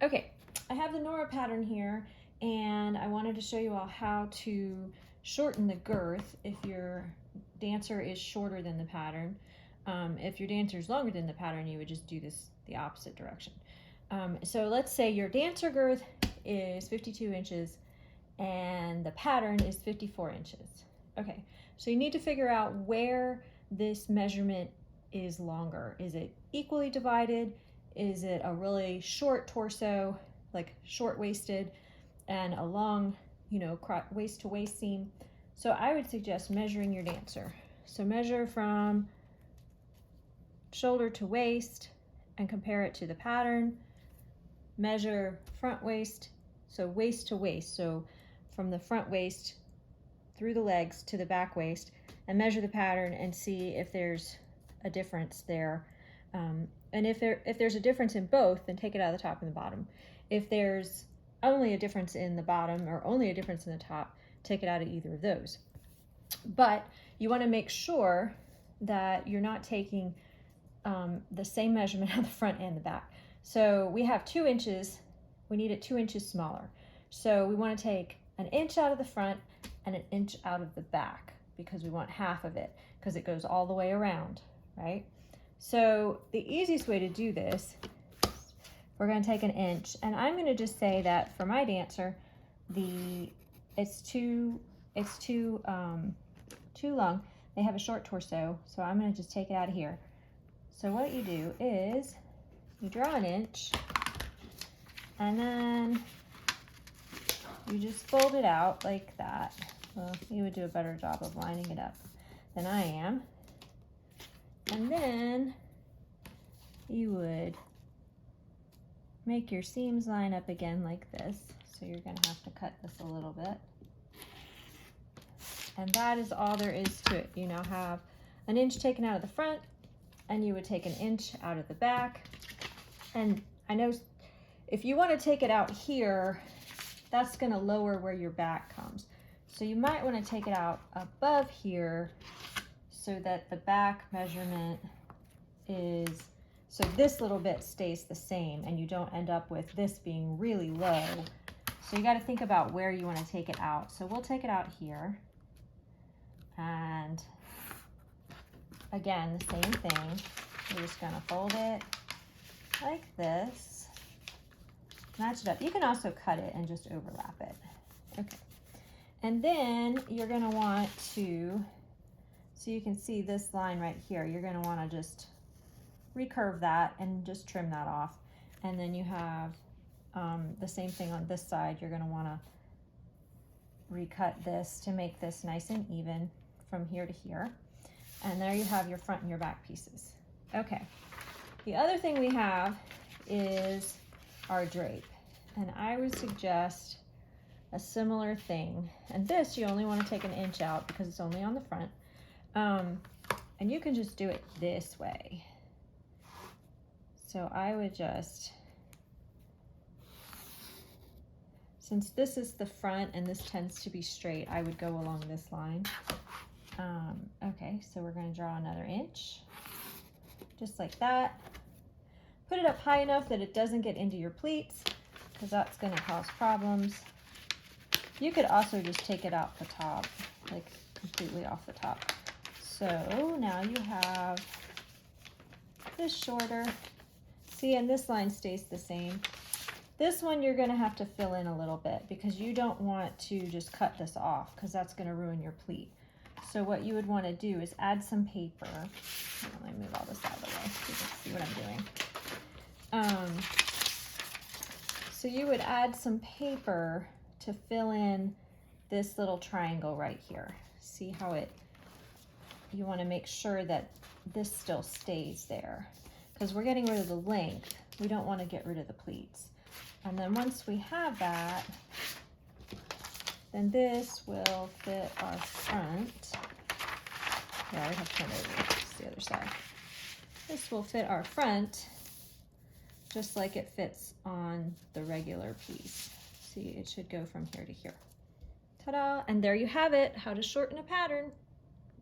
Okay, I have the Nora pattern here, and I wanted to show you all how to shorten the girth if your dancer is shorter than the pattern. If your dancer is longer than the pattern, you would just do this the opposite direction. So let's say your dancer girth is 52 inches and the pattern is 54 inches. Okay, so you need to figure out where this measurement is longer. Is it equally divided? Is it a really short torso, like short-waisted, and a long, waist to waist seam? So I would suggest measuring your dancer. So measure from shoulder to waist and compare it to the pattern. Measure front waist, so waist to waist, so from the front waist through the legs to the back waist, and measure the pattern and see if there's a difference there. And if there's a difference in both, then take it out of the top and the bottom. If there's only a difference in the bottom or only a difference in the top, take it out of either of those. But you want to make sure that you're not taking the same measurement on the front and the back. So we have 2 inches, we need it 2 inches smaller. So we want to take an inch out of the front and an inch out of the back because we want half of it because it goes all the way around, right? So the easiest way to do this, we're going to take an inch, and I'm going to just say that for my dancer, it's too long. They have a short torso, so I'm going to just take it out of here. So what you do is you draw an inch, and then you just fold it out like that. Well, you would do a better job of lining it up than I am. And then you would make your seams line up again like this. So you're going to have to cut this a little bit. And that is all there is to it. You now have an inch taken out of the front, and you would take an inch out of the back. And I know if you want to take it out here, that's going to lower where your back comes. So you might want to take it out above here so that the back measurement is, so this little bit stays the same and you don't end up with this being really low. So you got to think about where you want to take it out. So we'll take it out here. And again, the same thing. We're just going to fold it like this. Match it up. You can also cut it and just overlap it. Okay. And then you're going to want to, so you can see this line right here, you're going to want to just recurve that and just trim that off. And then you have the same thing on this side. You're going to want to recut this to make this nice and even from here to here. And there you have your front and your back pieces. Okay. The other thing we have is our drape. And I would suggest a similar thing. And this, you only want to take an inch out because it's only on the front. And you can just do it this way. So I would just, since this is the front and this tends to be straight, I would go along this line. Okay, so we're going to draw another inch, just like that. Put it up high enough that it doesn't get into your pleats, because that's going to cause problems. You could also just take it out the top, like completely off the top. So now you have this shorter. See, and this line stays the same. This one you're going to have to fill in a little bit because you don't want to just cut this off because that's going to ruin your pleat. So what you would want to do is add some paper. Let me move all this out of the way so you can see what I'm doing. So you would add some paper to fill in this little triangle right here. See how you want to make sure that this still stays there because we're getting rid of the length. We don't want to get rid of the pleats. And then once we have that, then this will fit our front. Yeah, I have to turn it over. It's the other side. This will fit our front just like it fits on the regular piece. See, it should go from here to here. Ta-da! And there you have it, how to shorten a pattern.